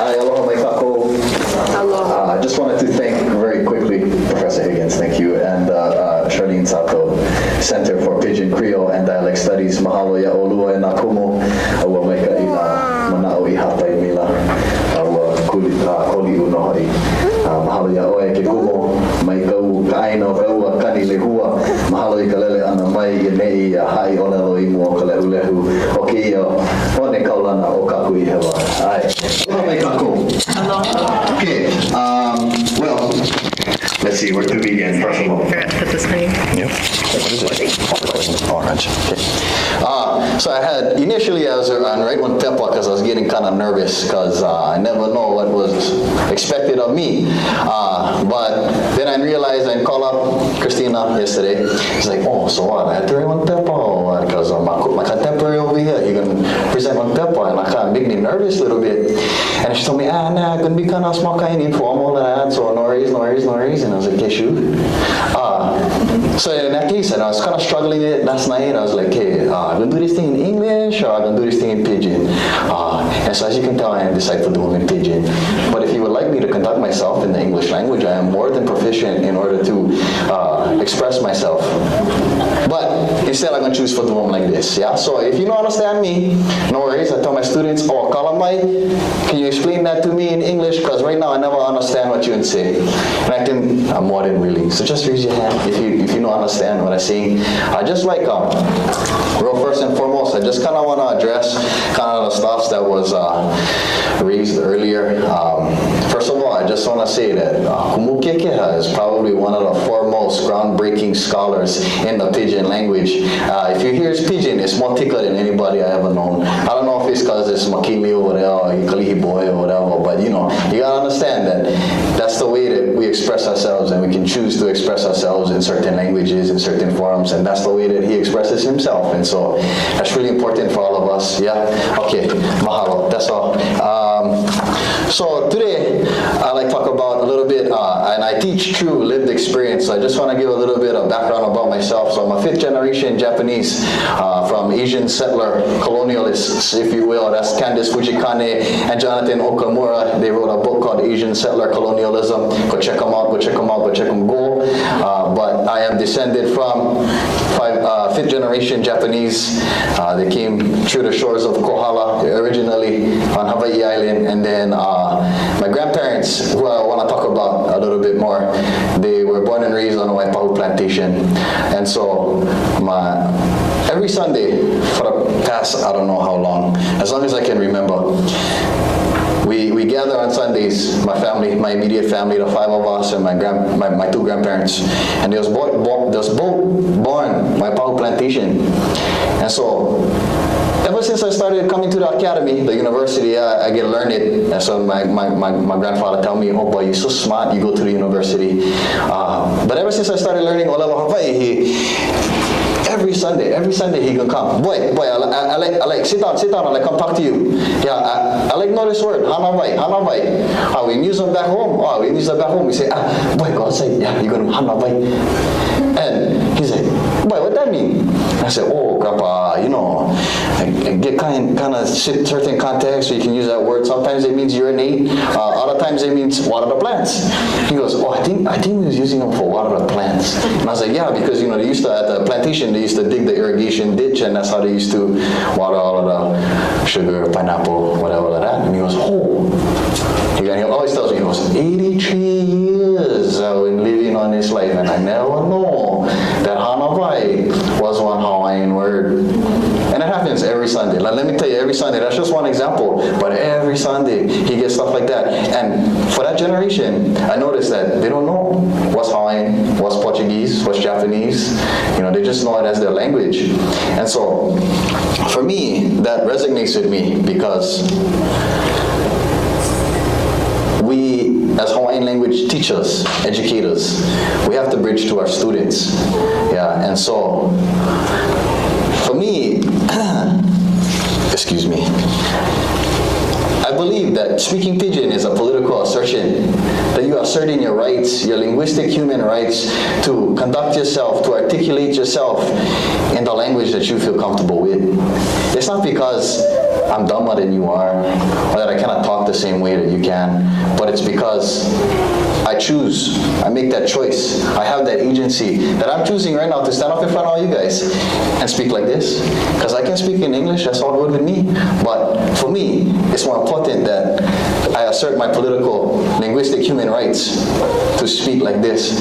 Hi, aloha mai kako. Aloha. I just wanted to thank very quickly Professor Higgins, thank you, and Charlene Sato, Center for Pidgin Creole and Dialect Studies. Mahalo ya olua e nā kumo, aua mai ka ina manao I hapai mila, aua koli unohari. Mahalo ya oe ke kumo, mai kau ka aina o kaua kani lehua, mahalo I ka lele ana mai I nei a hai olelo I mua ka lehu o ke ia one kaulana o kaku I hewa. Ai, aloha mai kako. Okay, well, let's see where to begin. First of all, Forgot to put this thing. yep. What is it? Orange. Okay. So I had initially I was on right one pepa because I was getting kind of nervous because I never know what was expected of me. But then I realized I called up Christina yesterday. She's like, oh, so what? I had to write one pepa because my contemporary over here, he can present one pepa, and I kind of made me nervous a little bit. And she told me, nah, gonna be kind of small, kind of informal and that, so no worries. And I was like, yeah, shoot. So in that case, and I was kind of struggling it last night. I was like, hey, I'm gonna do this thing in English or I'm gonna do this thing in Pidgin. And so as you can tell, I decided to do them in Pidgin. But if you would like me to conduct myself in the English language, I am more than proficient in order to express myself. But instead, I'm gonna choose for doing like this. Yeah. So if you don't understand me, no worries. I tell my students, oh, Kalamai, can you explain that to me in English? Because right now I never understand what you say. And I'm more than willing. So just raise your hand if you don't understand what I'm saying. I just like real first and foremost, I just kind of want to address kind of the stuff that was raised earlier. First of all, I just want to say that Kumukekeha is probably one of the foremost groundbreaking scholars in the Pidgin language. If you hear Pidgin, it's more thicker than anybody I ever known. I don't know if it's because it's Makimi or whatever, or Kalihi boy or whatever, but you gotta understand that that's the way that we express ourselves, and we can choose to express ourselves in certain languages, in certain forms, and that's the way that he expresses himself. And so that's really important for all of us. Yeah? Okay. Mahalo. That's all. So today, I'd like to talk about a little bit, and I teach true lived experience. So I just want to give a little bit of background about myself. So I'm a 5th generation Japanese from Asian settler colonialists, if you will. That's Candice Fujikane and Jonathan Okamura. They wrote a book called Asian Settler Colonialism. Go check them out, go. But I am descended from 5th generation Japanese. They came through the shores of Kohala originally on Hawaii Island, and then my grandparents, who I want to talk about a little bit more, they were born and raised on a Waipahu plantation. And so every Sunday for the past, I don't know how long, as long as I can remember, we gather on Sundays, my family, my immediate family, the 5 of us, and my 2 grandparents, and they was both born my Pau plantation. And so ever since I started coming to the academy, the university, I get learned. And so my grandfather tell me, oh boy, you're so smart, you go to the university. But ever since I started learning Olelo Hawaii, every Sunday he can come. Boy, I like, sit down, I like, come talk to you. Yeah, I like know this word, hanawai. We use them back home. We say, boy, go outside. Yeah, you're going to hanawai. And he said, boy, what that mean? I said, oh, Grandpa, I get kind of certain context so you can use that word. Sometimes it means urinate. Other times it means water the plants. He goes, oh, I think he was using them for water the plants. And I was like, yeah, because they used to, at the plantation, they used to dig the irrigation ditch, and that's how they used to water all of the sugar, pineapple, whatever like that. And he goes, oh. He always tells me, he goes, 83 years I've been living on this life, and I never know that hanawai was one Hawaiian word. And it happens every Sunday. Let me tell you, every Sunday, that's just one example, but every Sunday he gets stuff like that. And for that generation, I noticed that they don't know what's Hawaiian, what's Portuguese, what's Japanese. They just know it as their language. And so for me, that resonates with me because we, as Hawaiian language teachers, educators, we have to bridge to our students. Yeah, and so for me, excuse me, I believe that speaking Pidgin is a political assertion, that you are asserting your rights, your linguistic human rights, to conduct yourself, to articulate yourself in the the language that you feel comfortable with. It's not because I'm dumber than you are, or that I cannot talk the same way that you can, but it's because I choose. I make that choice. I have that agency that I'm choosing right now to stand up in front of all you guys and speak like this. Because I can speak in English, that's all good with me. But for me, it's more important that I assert my political, linguistic human rights to speak like this.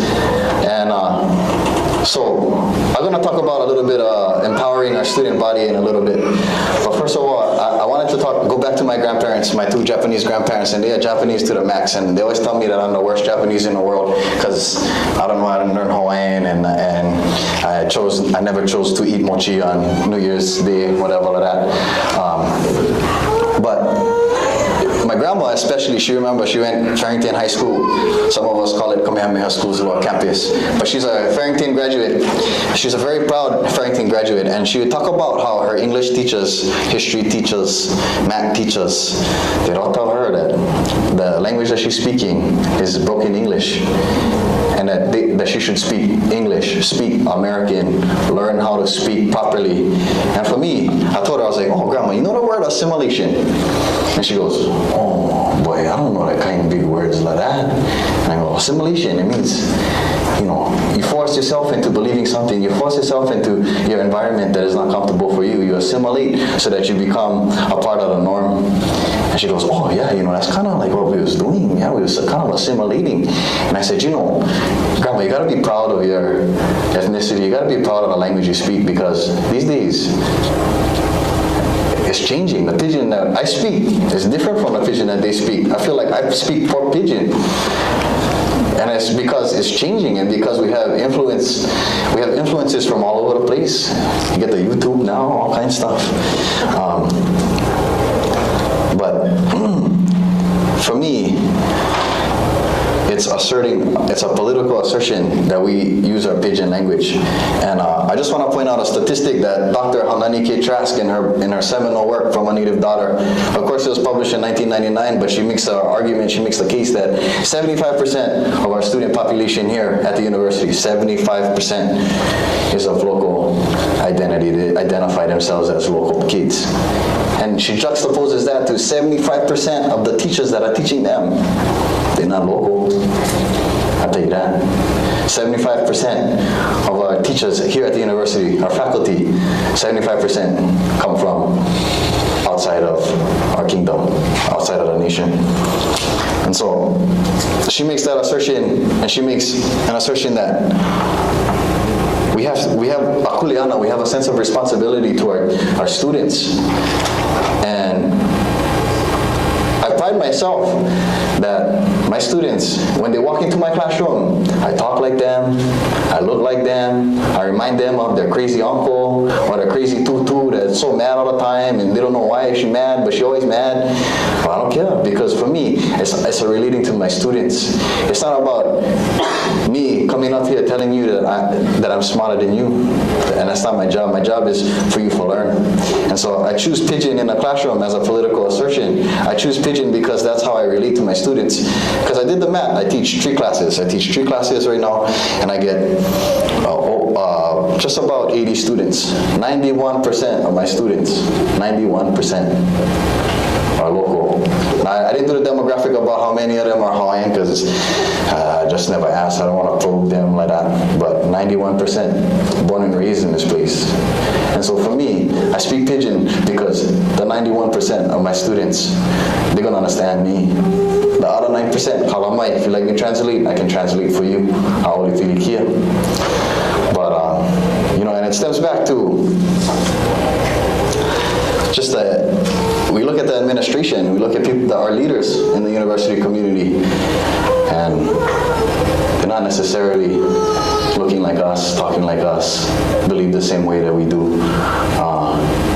And so I'm going to talk about a little bit empowering our student body in a little bit. But first of all, I wanted to go back to my grandparents, my 2 Japanese grandparents, and they are Japanese to the max. And they always tell me that I'm the worst Japanese in the world because I don't know how to learn Hawaiian, and I never chose to eat mochi on New Year's Day, whatever like that. But my grandma especially, she went Farrington High School. Some of us call it Kamehameha School's little campus. But she's a Farrington graduate. She's a very proud Farrington graduate. And she would talk about how her English teachers, history teachers, math teachers, they don't tell her that the language that she's speaking is broken English. And that she should speak English, speak American, learn how to speak properly. And for me, I told her, I was like, oh, Grandma, you know the word assimilation? And she goes, oh, boy, I don't know that kind of big words like that. And I go, assimilation, it means, you force yourself into believing something. You force yourself into your environment that is not comfortable for you. You assimilate so that you become a part of the norm. And she goes, oh, yeah, that's kind of like what we was doing. Yeah, we was kind of assimilating. And I said, Grandma, you got to be proud of your ethnicity. You got to be proud of the language you speak, because these days, it's changing. The Pidgin that I speak is different from the Pidgin that they speak. I feel like I speak poor Pidgin. And it's because it's changing, and because we have influences from all over the place. You get the YouTube now, all kinds of stuff. But for me, it's a political assertion that we use our Pidgin language. And I just want to point out a statistic that Dr. Hanani K. Trask in her seminal work From a Native Daughter, of course it was published in 1999, but she makes the case that 75% of our student population here at the university, 75% is of local identity. They identify themselves as local kids. And she juxtaposes that to 75% of the teachers that are teaching them. They're not local, I'll tell you that. 75% of our teachers here at the university, our faculty, 75% come from outside of our kingdom, outside of the nation. And so she makes that assertion, and she makes an assertion that we have a kuleana, we have a sense of responsibility to our students. And I pride myself that my students, when they walk into my classroom, I talk like them, I look like them, I remind them of their crazy uncle or their crazy tutu that's so mad all the time and they don't know why she's mad, but she's always mad. But I don't care, because for me, it's relating to my students. It's not about me coming up here telling you that I'm smarter than you, and that's not my job. My job is for you to learn. And so I choose Pidgin in the classroom as a political assertion. I choose Pidgin because that's how I relate to my students. Because I did the math. I teach 3 classes. I teach 3 classes right now, and I get just about 80 students. 91% of my students, 91% are local. Now, I didn't do the demographic about how many of them are Hawaiian, because I just never asked. I don't want to probe them like that. But 91% born and raised in this place. And so for me, I speak Pidgin because the 91% of my students, they're going to understand me. The other 9%, kalamai, if you like me translate, I can translate for you. Aoli tilikia. But, and it stems back to just that we look at the administration, we look at people that are leaders in the university community, and they're not necessarily looking like us, talking like us, believe the same way that we do.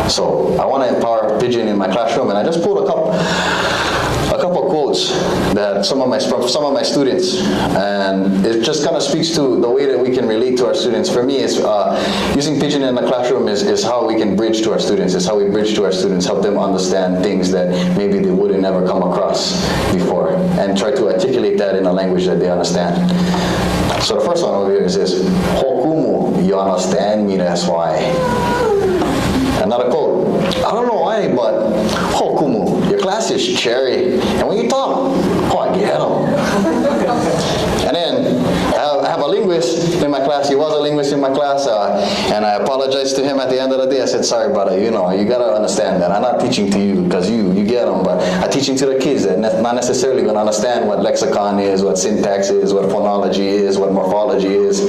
So I want to empower Pidgin in my classroom, and I just pulled a couple quotes that some of my students, and it just kind of speaks to the way that we can relate to our students. For me, it's using Pidgin in the classroom is how we can bridge to our students. It's how we bridge to our students, help them understand things that maybe they would have never come across before, and try to articulate that in a language that they understand. So the first one over here is this: Hokumu, you understand me, that's why. Another quote. I don't know why, but oh, Kumu, your class is cherry, and when you talk, oh, I get 'em. And then I have a linguist in my class. He was a linguist in my class, and I apologized to him at the end of the day. I said, sorry, brother, you gotta understand that I'm not teaching to you because you get them, but I'm teaching to the kids that not necessarily gonna understand what lexicon is, what syntax is, what phonology is, what morphology is.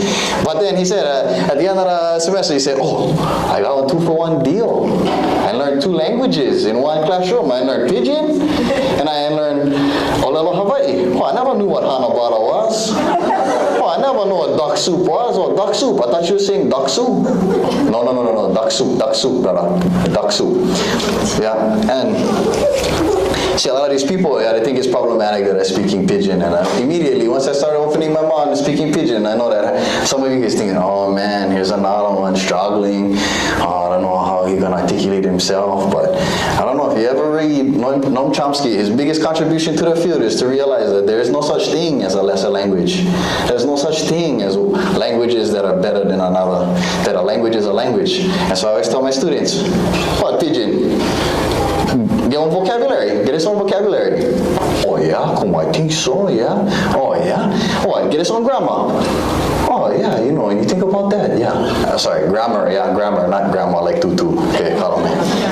But then he said, at the end of the semester, he said, oh, I got a 2-for-1 deal. I learned 2 languages in one classroom. I learned Pidgin, and I learned Olelo Hawaii. Oh, I never knew what Hanabara was. Oh, I never knew what duck soup was. Oh, duck soup. I thought you were saying duck soup. No. Duck soup, brother. Duck soup. Yeah, and see, a lot of these people, they think it's problematic that I'm speaking Pidgin, and immediately, once I started opening my mouth and speaking Pidgin, I know that some of you guys thinking, oh man, here's another one struggling. I don't know how he's gonna articulate himself, but I don't know if you ever read Noam Chomsky. His biggest contribution to the field is to realize that there is no such thing as a lesser language. There's no such thing as languages that are better than another. That a language is a language. And so I always tell my students, what, Pidgin? Get on vocabulary. Get its own vocabulary. Oh yeah, I think so, yeah. Oh yeah. Oh, get its own grammar. Oh yeah, and you think about that, yeah. Sorry, grammar, not grandma like tutu. Okay, follow me.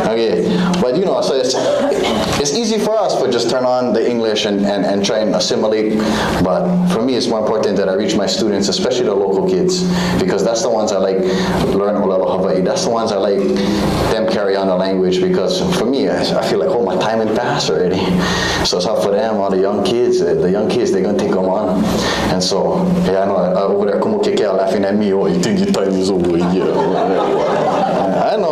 Okay, but so it's easy for us to just turn on the English and try and assimilate. But for me, it's more important that I reach my students, especially the local kids, because that's the ones I like learn Olelo Hawaii. That's the ones I like them carry on the language, because for me, I feel like, oh, my time had passed already. So it's hard for them, all the young kids. The young kids, they're going to take them on. And so, yeah, I know, over there, Kumu Kekea laughing at me, oh, you think your time is over? Yeah. I know.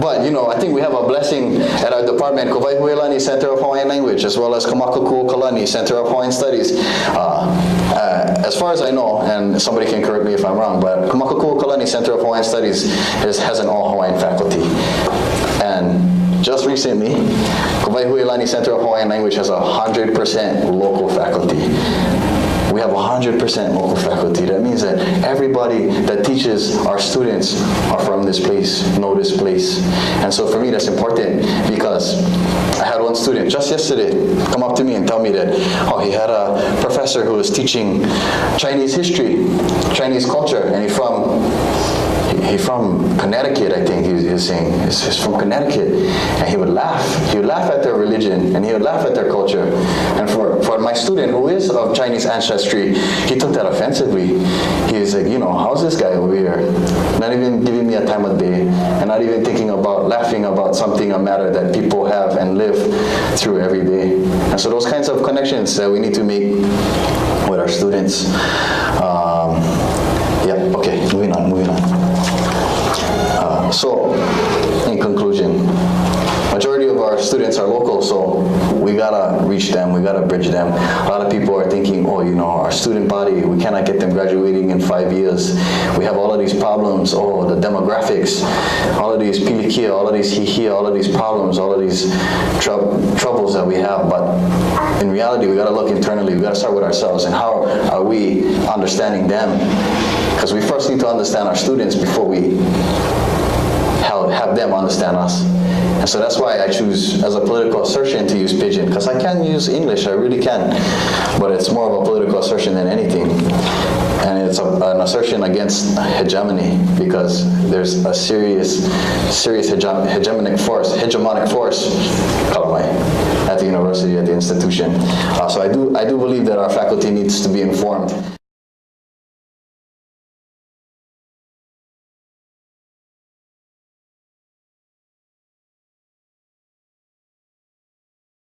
But, I think we have a blessing at our department, Kalikoaloha Center of Hawaiian Language, as well as Kalikoaloha Center of Hawaiian Studies. As far as I know, and somebody can correct me if I'm wrong, but Kalikoaloha Center of Hawaiian Studies has an all-Hawaiian faculty. And just recently, Kalikoaloha Center of Hawaiian Language has 100% local faculty. We have 100% local faculty. That means that everybody that teaches our students are from this place, know this place. And so for me, that's important, because I had one student just yesterday come up to me and tell me that, oh, he had a professor who was teaching Chinese history, Chinese culture, and he's from Connecticut, I think he was saying. He's from Connecticut. And he would laugh. He would laugh at their religion, and he would laugh at their culture. And for my student who is of Chinese ancestry, he took that offensively. He was like, how's this guy over here? Not even giving me a time of day, and not even thinking about, laughing about something, a matter that people have and live through every day. And so those kinds of connections that we need to make with our students. Okay, moving on. So, in conclusion, majority of our students are local, so we gotta reach them, we gotta bridge them. A lot of people are thinking, oh, our student body, we cannot get them graduating in 5 years. We have all of these problems, the demographics, all of these pilikia, all of these hihia, all of these problems, all of these troubles that we have. But in reality, we gotta look internally, we gotta start with ourselves, and how are we understanding them? Because we first need to understand our students before we have them understand us. And so that's why I choose as a political assertion to use Pidgin, because I can use English, I really can, but it's more of a political assertion than anything. And it's an assertion against hegemony, because there's a serious hegemonic force at the university, at the institution. So I do believe that our faculty needs to be informed.